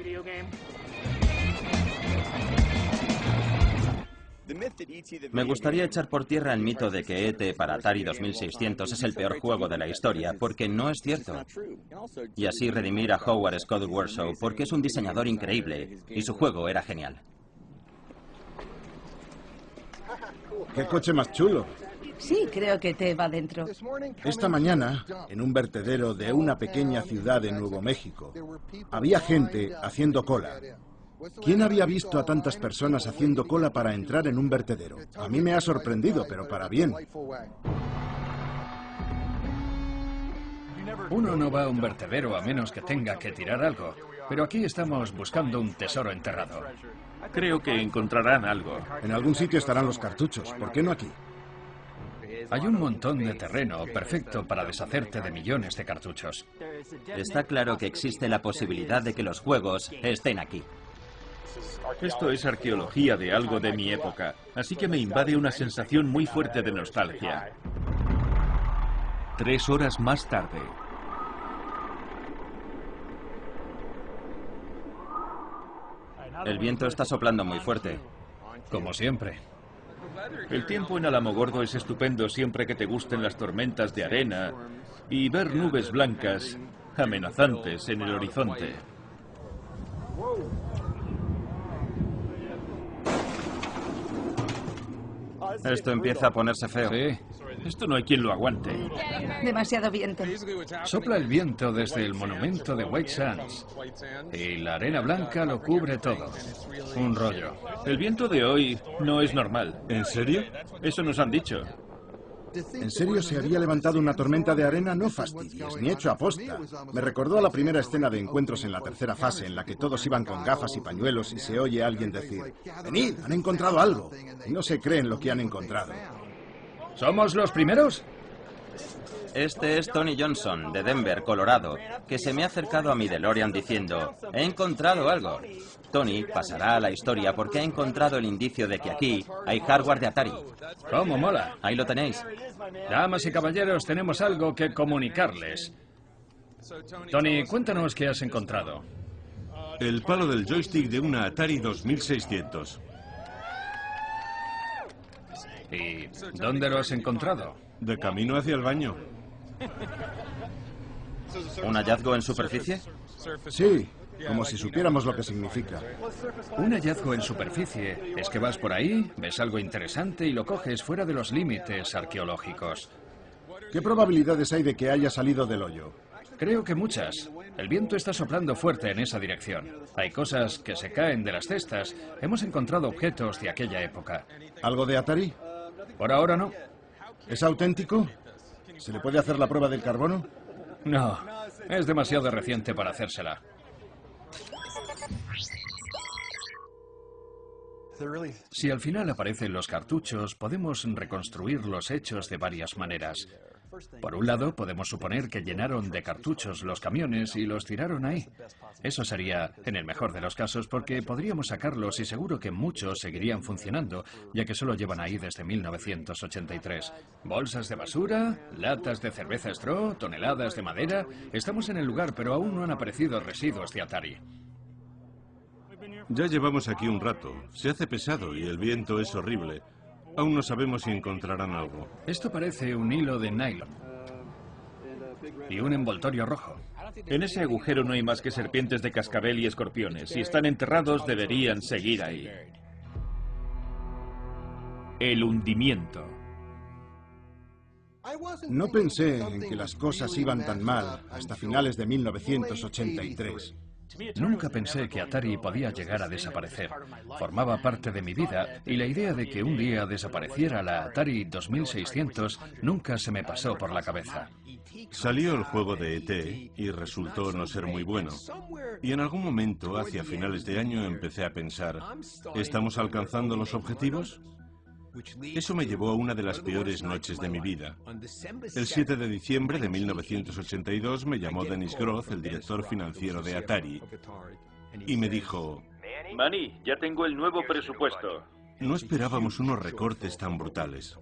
Me gustaría echar por tierra el mito de que E.T. para Atari 2600 es el peor juego de la historia, porque no es cierto. Y así redimir a Howard Scott Warshaw, porque es un diseñador increíble, y su juego era genial. ¡Qué coche más chulo! Sí, creo que te va dentro. Esta mañana, en un vertedero de una pequeña ciudad de Nuevo México, había gente haciendo cola. ¿Quién había visto a tantas personas haciendo cola para entrar en un vertedero? A mí me ha sorprendido, pero para bien. Uno no va a un vertedero a menos que tenga que tirar algo. Pero aquí estamos buscando un tesoro enterrado. Creo que encontrarán algo. En algún sitio estarán los cartuchos. ¿Por qué no aquí? Hay un montón de terreno perfecto para deshacerte de millones de cartuchos. Está claro que existe la posibilidad de que los juegos estén aquí. Esto es arqueología de algo de mi época, así que me invade una sensación muy fuerte de nostalgia. 3 horas más tarde. El viento está soplando muy fuerte. Como siempre. El tiempo en Alamogordo es estupendo siempre que te gusten las tormentas de arena y ver nubes blancas amenazantes en el horizonte. Esto empieza a ponerse feo. Sí. Esto no hay quien lo aguante. Demasiado viento. Sopla el viento desde el monumento de White Sands. Y la arena blanca lo cubre todo. Un rollo. El viento de hoy no es normal. ¿En serio? Eso nos han dicho. ¿En serio se había levantado una tormenta de arena? No fastidies, ni hecho aposta. Me recordó a la primera escena de Encuentros en la tercera fase, en la que todos iban con gafas y pañuelos y se oye a alguien decir: «Venid, han encontrado algo». Y no se creen lo que han encontrado. ¿Somos los primeros? Este es Tony Johnson, de Denver, Colorado, que se me ha acercado a mi DeLorean diciendo: «He encontrado algo». Tony pasará a la historia porque ha encontrado el indicio de que aquí hay hardware de Atari. ¿Cómo mola? Ahí lo tenéis. Damas y caballeros, tenemos algo que comunicarles. Tony, cuéntanos qué has encontrado. El palo del joystick de una Atari 2600. ¿Y dónde lo has encontrado? De camino hacia el baño. ¿Un hallazgo en superficie? Sí, como si supiéramos lo que significa. Un hallazgo en superficie es que vas por ahí, ves algo interesante y lo coges fuera de los límites arqueológicos. ¿Qué probabilidades hay de que haya salido del hoyo? Creo que muchas. El viento está soplando fuerte en esa dirección. Hay cosas que se caen de las cestas. Hemos encontrado objetos de aquella época. ¿Algo de Atari? Por ahora no. ¿Es auténtico? ¿Se le puede hacer la prueba del carbono? No, es demasiado reciente para hacérsela. Si al final aparecen los cartuchos, podemos reconstruir los hechos de varias maneras. Por un lado, podemos suponer que llenaron de cartuchos los camiones y los tiraron ahí. Eso sería, en el mejor de los casos, porque podríamos sacarlos y seguro que muchos seguirían funcionando, ya que solo llevan ahí desde 1983. Bolsas de basura, latas de cerveza Straw, toneladas de madera. Estamos en el lugar, pero aún no han aparecido residuos de Atari. Ya llevamos aquí un rato. Se hace pesado y el viento es horrible. Aún no sabemos si encontrarán algo. Esto parece un hilo de nylon. Y un envoltorio rojo. En ese agujero no hay más que serpientes de cascabel y escorpiones. Si están enterrados, deberían seguir ahí. El hundimiento. No pensé en que las cosas iban tan mal hasta finales de 1983. Nunca pensé que Atari podía llegar a desaparecer. Formaba parte de mi vida y la idea de que un día desapareciera la Atari 2600 nunca se me pasó por la cabeza. Salió el juego de E.T. y resultó no ser muy bueno. Y en algún momento, hacia finales de año, empecé a pensar, ¿estamos alcanzando los objetivos? Eso me llevó a una de las peores noches de mi vida. El 7 de diciembre de 1982 me llamó Dennis Groth, el director financiero de Atari, y me dijo: Manny, ya tengo el nuevo presupuesto. No esperábamos unos recortes tan brutales.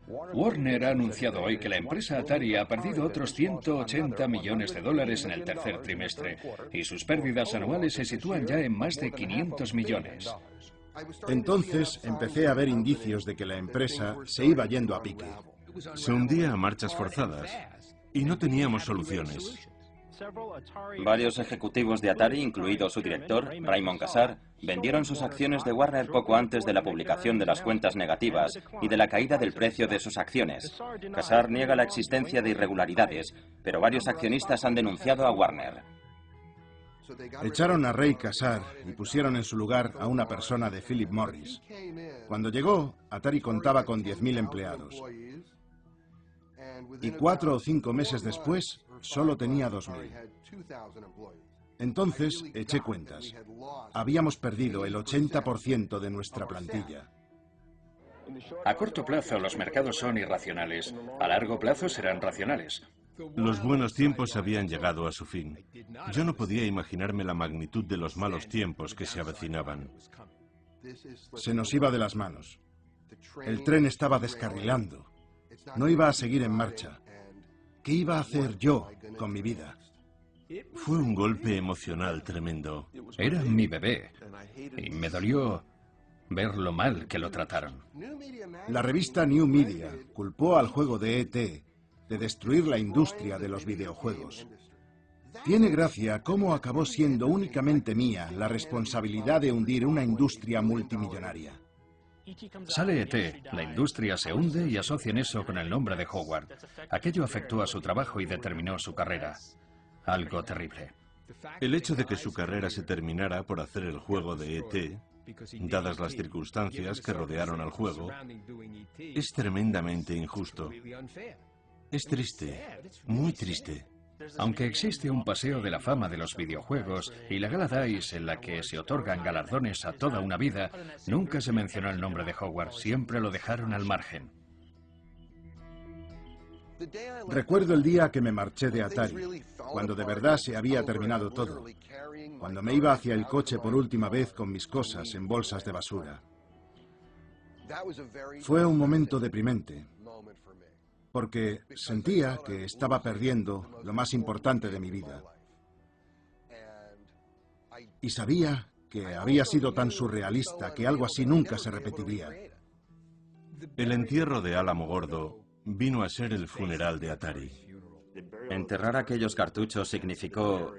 Warner ha anunciado hoy que la empresa Atari ha perdido otros 180 millones de dólares en el tercer trimestre y sus pérdidas anuales se sitúan ya en más de 500 millones. Entonces empecé a ver indicios de que la empresa se iba yendo a pique. Se hundía a marchas forzadas y no teníamos soluciones. Varios ejecutivos de Atari, incluido su director, Raymond Cassar, vendieron sus acciones de Warner poco antes de la publicación de las cuentas negativas y de la caída del precio de sus acciones. Cassar niega la existencia de irregularidades, pero varios accionistas han denunciado a Warner. Echaron a Ray Cassar y pusieron en su lugar a una persona de Philip Morris. Cuando llegó, Atari contaba con 10.000 empleados. Y 4 o 5 meses después, solo tenía 2.000. Entonces, eché cuentas. Habíamos perdido el 80% de nuestra plantilla. A corto plazo los mercados son irracionales. A largo plazo serán racionales. Los buenos tiempos habían llegado a su fin. Yo no podía imaginarme la magnitud de los malos tiempos que se avecinaban. Se nos iba de las manos. El tren estaba descarrilando. No iba a seguir en marcha. ¿Qué iba a hacer yo con mi vida? Fue un golpe emocional tremendo. Era mi bebé y me dolió ver lo mal que lo trataron. La revista New Media culpó al juego de E.T. de destruir la industria de los videojuegos. Tiene gracia cómo acabó siendo únicamente mía la responsabilidad de hundir una industria multimillonaria. Sale E.T., la industria se hunde y asocian eso con el nombre de Howard. Aquello afectó a su trabajo y determinó su carrera. Algo terrible. El hecho de que su carrera se terminara por hacer el juego de E.T., dadas las circunstancias que rodearon al juego, es tremendamente injusto. Es triste, muy triste. Aunque existe un paseo de la fama de los videojuegos y la Gala Dice en la que se otorgan galardones a toda una vida, nunca se mencionó el nombre de Howard, siempre lo dejaron al margen. Recuerdo el día que me marché de Atari, cuando de verdad se había terminado todo, cuando me iba hacia el coche por última vez con mis cosas en bolsas de basura. Fue un momento deprimente, porque sentía que estaba perdiendo lo más importante de mi vida. Y sabía que había sido tan surrealista que algo así nunca se repetiría. El entierro de Álamo Gordo vino a ser el funeral de Atari. Enterrar aquellos cartuchos significó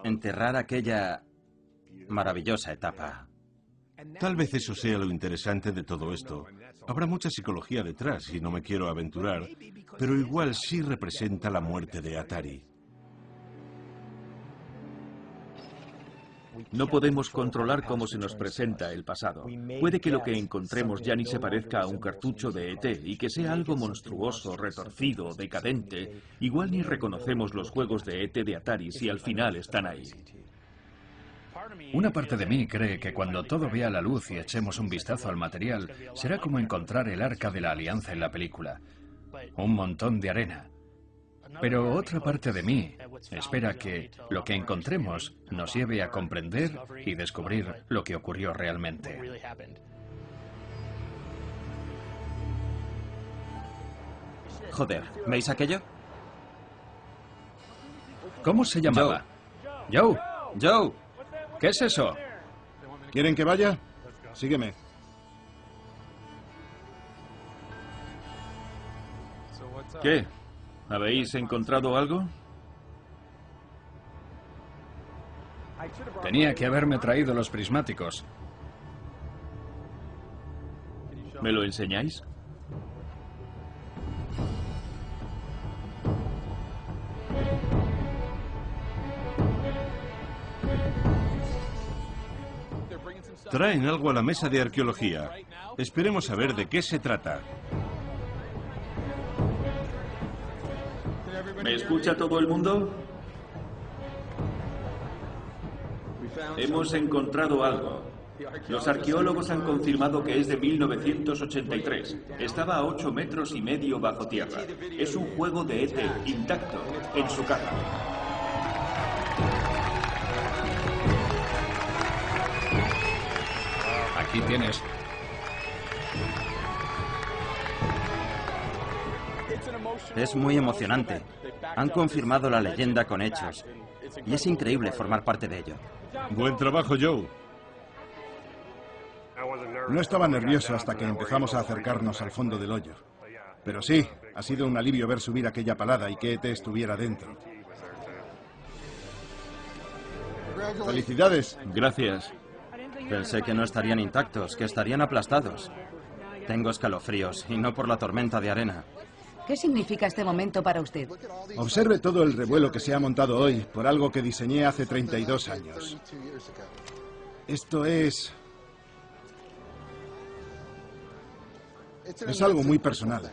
enterrar aquella maravillosa etapa. Tal vez eso sea lo interesante de todo esto. Habrá mucha psicología detrás y no me quiero aventurar, pero igual sí representa la muerte de Atari. No podemos controlar cómo se nos presenta el pasado. Puede que lo que encontremos ya ni se parezca a un cartucho de E.T. y que sea algo monstruoso, retorcido, decadente. Igual ni reconocemos los juegos de E.T. de Atari si al final están ahí. Una parte de mí cree que cuando todo vea la luz y echemos un vistazo al material, será como encontrar el Arca de la Alianza en la película. Un montón de arena. Pero otra parte de mí espera que lo que encontremos nos lleve a comprender y descubrir lo que ocurrió realmente. Joder, ¿veis aquello? ¿Cómo se llamaba? Joe. Joe. ¿Qué es eso? ¿Quieren que vaya? Sígueme. ¿Qué? ¿Habéis encontrado algo? Tenía que haberme traído los prismáticos. ¿Me lo enseñáis? Traen algo a la mesa de arqueología. Esperemos a ver de qué se trata. ¿Me escucha todo el mundo? Hemos encontrado algo. Los arqueólogos han confirmado que es de 1983. Estaba a 8,5 metros bajo tierra. Es un juego de E.T. intacto en su caja. Aquí tienes. Es muy emocionante. Han confirmado la leyenda con hechos. Y es increíble formar parte de ello. Buen trabajo, Joe. No estaba nervioso hasta que empezamos a acercarnos al fondo del hoyo. Pero sí, ha sido un alivio ver subir aquella palada y que E.T. estuviera dentro. ¡Felicidades! Gracias. Pensé que no estarían intactos, que estarían aplastados. Tengo escalofríos, y no por la tormenta de arena. ¿Qué significa este momento para usted? Observe todo el revuelo que se ha montado hoy por algo que diseñé hace 32 años. Esto es algo muy personal.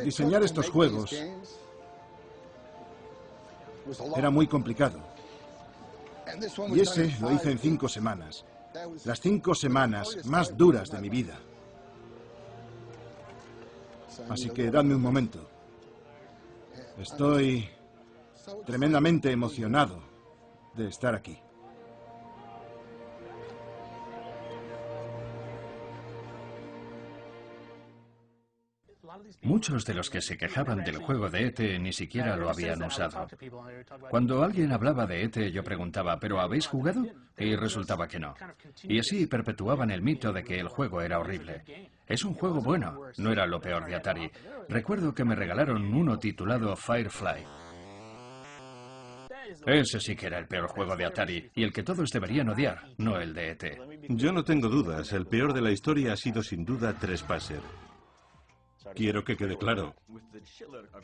Diseñar estos juegos era muy complicado. Y ese lo hice en 5 semanas. Las 5 semanas más duras de mi vida. Así que dadme un momento. Estoy tremendamente emocionado de estar aquí. Muchos de los que se quejaban del juego de E.T. ni siquiera lo habían usado. Cuando alguien hablaba de E.T., yo preguntaba, ¿pero habéis jugado? Y resultaba que no. Y así perpetuaban el mito de que el juego era horrible. Es un juego bueno, no era lo peor de Atari. Recuerdo que me regalaron uno titulado Firefly. Ese sí que era el peor juego de Atari, y el que todos deberían odiar, no el de E.T. Yo no tengo dudas, el peor de la historia ha sido sin duda Trespasser. Quiero que quede claro.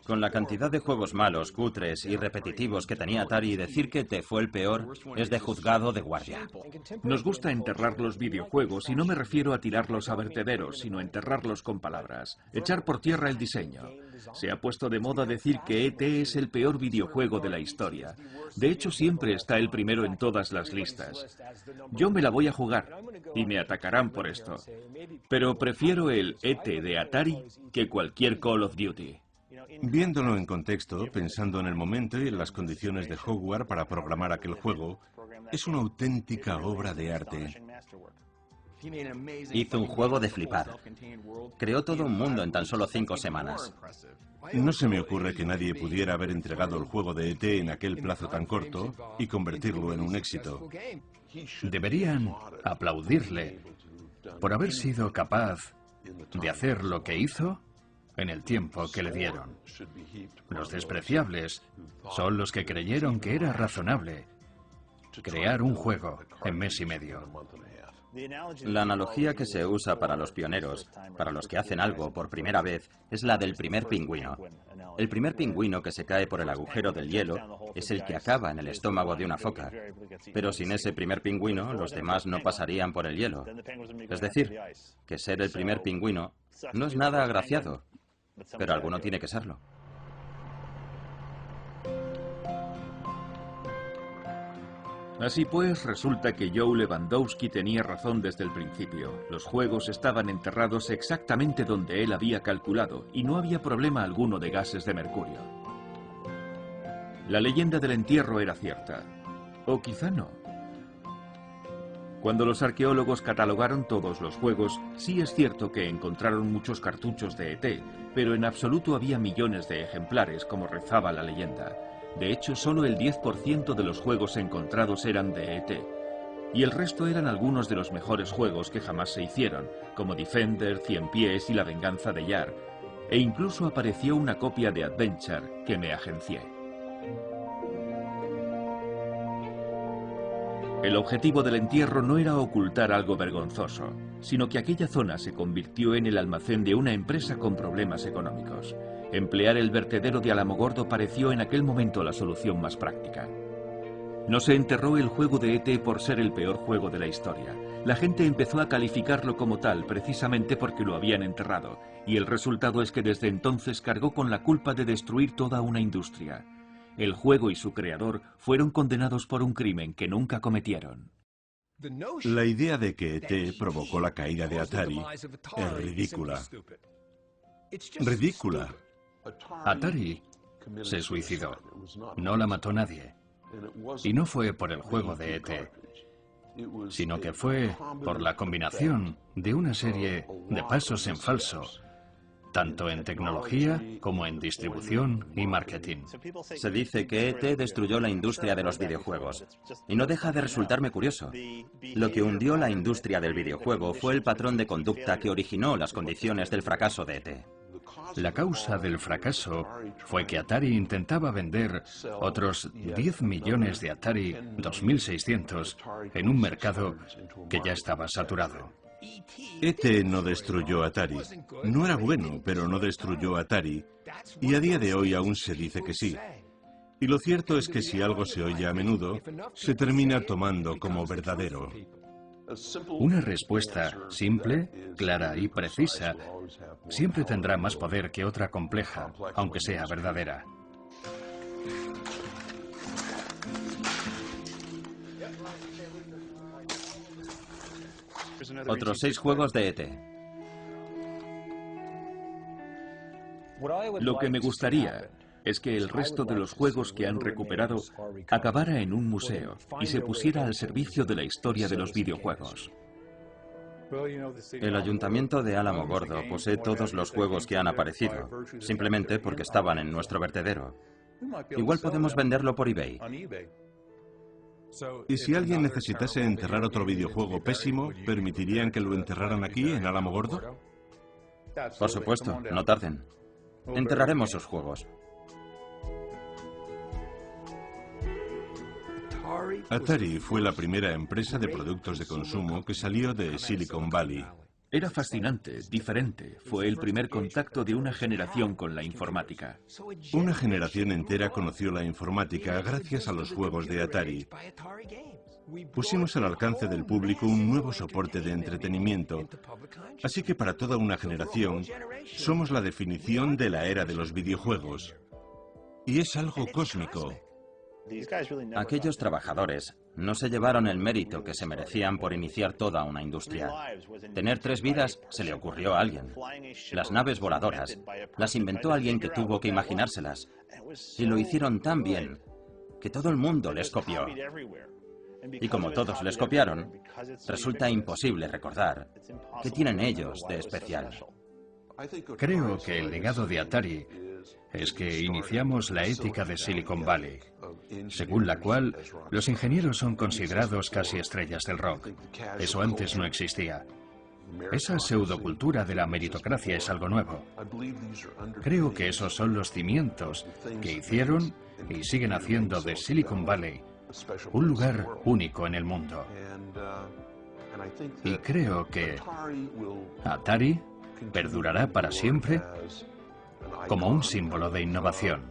Con la cantidad de juegos malos, cutres y repetitivos que tenía Atari, decir que E.T. fue el peor es de juzgado de guardia. Nos gusta enterrar los videojuegos, y no me refiero a tirarlos a vertederos, sino enterrarlos con palabras. Echar por tierra el diseño. Se ha puesto de moda decir que E.T. es el peor videojuego de la historia. De hecho, siempre está el primero en todas las listas. Yo me la voy a jugar, y me atacarán por esto. Pero prefiero el E.T. de Atari que cualquier Call of Duty. Viéndolo en contexto, pensando en el momento y en las condiciones de Hogwarts para programar aquel juego, es una auténtica obra de arte. Hizo un juego de flipar. Creó todo un mundo en tan solo 5 semanas. No se me ocurre que nadie pudiera haber entregado el juego de E.T. en aquel plazo tan corto y convertirlo en un éxito. Deberían aplaudirle por haber sido capaz de hacer lo que hizo en el tiempo que le dieron. Los despreciables son los que creyeron que era razonable crear un juego en mes y medio. La analogía que se usa para los pioneros, para los que hacen algo por primera vez, es la del primer pingüino. El primer pingüino que se cae por el agujero del hielo es el que acaba en el estómago de una foca. Pero sin ese primer pingüino, los demás no pasarían por el hielo. Es decir, que ser el primer pingüino no es nada agraciado, pero alguno tiene que serlo. Así pues, resulta que Joe Lewandowski tenía razón desde el principio. Los juegos estaban enterrados exactamente donde él había calculado, y no había problema alguno de gases de mercurio. La leyenda del entierro era cierta. O quizá no. Cuando los arqueólogos catalogaron todos los juegos, sí es cierto que encontraron muchos cartuchos de E.T., pero en absoluto había millones de ejemplares, como rezaba la leyenda. De hecho, solo el 10% de los juegos encontrados eran de E.T., y el resto eran algunos de los mejores juegos que jamás se hicieron, como Defender, Cien Pies y La Venganza de Yar, e incluso apareció una copia de Adventure que me agencié. El objetivo del entierro no era ocultar algo vergonzoso, sino que aquella zona se convirtió en el almacén de una empresa con problemas económicos. Emplear el vertedero de Alamogordo pareció en aquel momento la solución más práctica. No se enterró el juego de E.T. por ser el peor juego de la historia. La gente empezó a calificarlo como tal precisamente porque lo habían enterrado, y el resultado es que desde entonces cargó con la culpa de destruir toda una industria. El juego y su creador fueron condenados por un crimen que nunca cometieron. La idea de que E.T. provocó la caída de Atari es ridícula. Ridícula. Atari se suicidó. No la mató nadie. Y no fue por el juego de E.T., sino que fue por la combinación de una serie de pasos en falso, tanto en tecnología como en distribución y marketing. Se dice que E.T. destruyó la industria de los videojuegos. Y no deja de resultarme curioso. Lo que hundió la industria del videojuego fue el patrón de conducta que originó las condiciones del fracaso de E.T. La causa del fracaso fue que Atari intentaba vender otros 10 millones de Atari 2600 en un mercado que ya estaba saturado. ET no destruyó Atari. No era bueno, pero no destruyó Atari. Y a día de hoy aún se dice que sí. Y lo cierto es que si algo se oye a menudo, se termina tomando como verdadero. Una respuesta simple, clara y precisa siempre tendrá más poder que otra compleja, aunque sea verdadera. Otros 6 juegos de ET. Lo que me gustaría es que el resto de los juegos que han recuperado acabara en un museo y se pusiera al servicio de la historia de los videojuegos. El ayuntamiento de Álamo Gordo posee todos los juegos que han aparecido, simplemente porque estaban en nuestro vertedero. Igual podemos venderlo por eBay. Y si alguien necesitase enterrar otro videojuego pésimo, ¿permitirían que lo enterraran aquí, en Álamo Gordo? Por supuesto, no tarden. Enterraremos sus juegos. Atari fue la primera empresa de productos de consumo que salió de Silicon Valley. Era fascinante, diferente. Fue el primer contacto de una generación con la informática. Una generación entera conoció la informática gracias a los juegos de Atari. Pusimos al alcance del público un nuevo soporte de entretenimiento. Así que para toda una generación, somos la definición de la era de los videojuegos. Y es algo cósmico. Aquellos trabajadores no se llevaron el mérito que se merecían por iniciar toda una industria. Tener 3 vidas se le ocurrió a alguien. Las naves voladoras las inventó alguien que tuvo que imaginárselas. Y lo hicieron tan bien que todo el mundo les copió. Y como todos les copiaron, resulta imposible recordar qué tienen ellos de especial. Creo que el legado de Atari es que iniciamos la ética de Silicon Valley, según la cual los ingenieros son considerados casi estrellas del rock. Eso antes no existía. Esa pseudocultura de la meritocracia es algo nuevo. Creo que esos son los cimientos que hicieron y siguen haciendo de Silicon Valley un lugar único en el mundo. Y creo que Atari perdurará para siempre como un símbolo de innovación.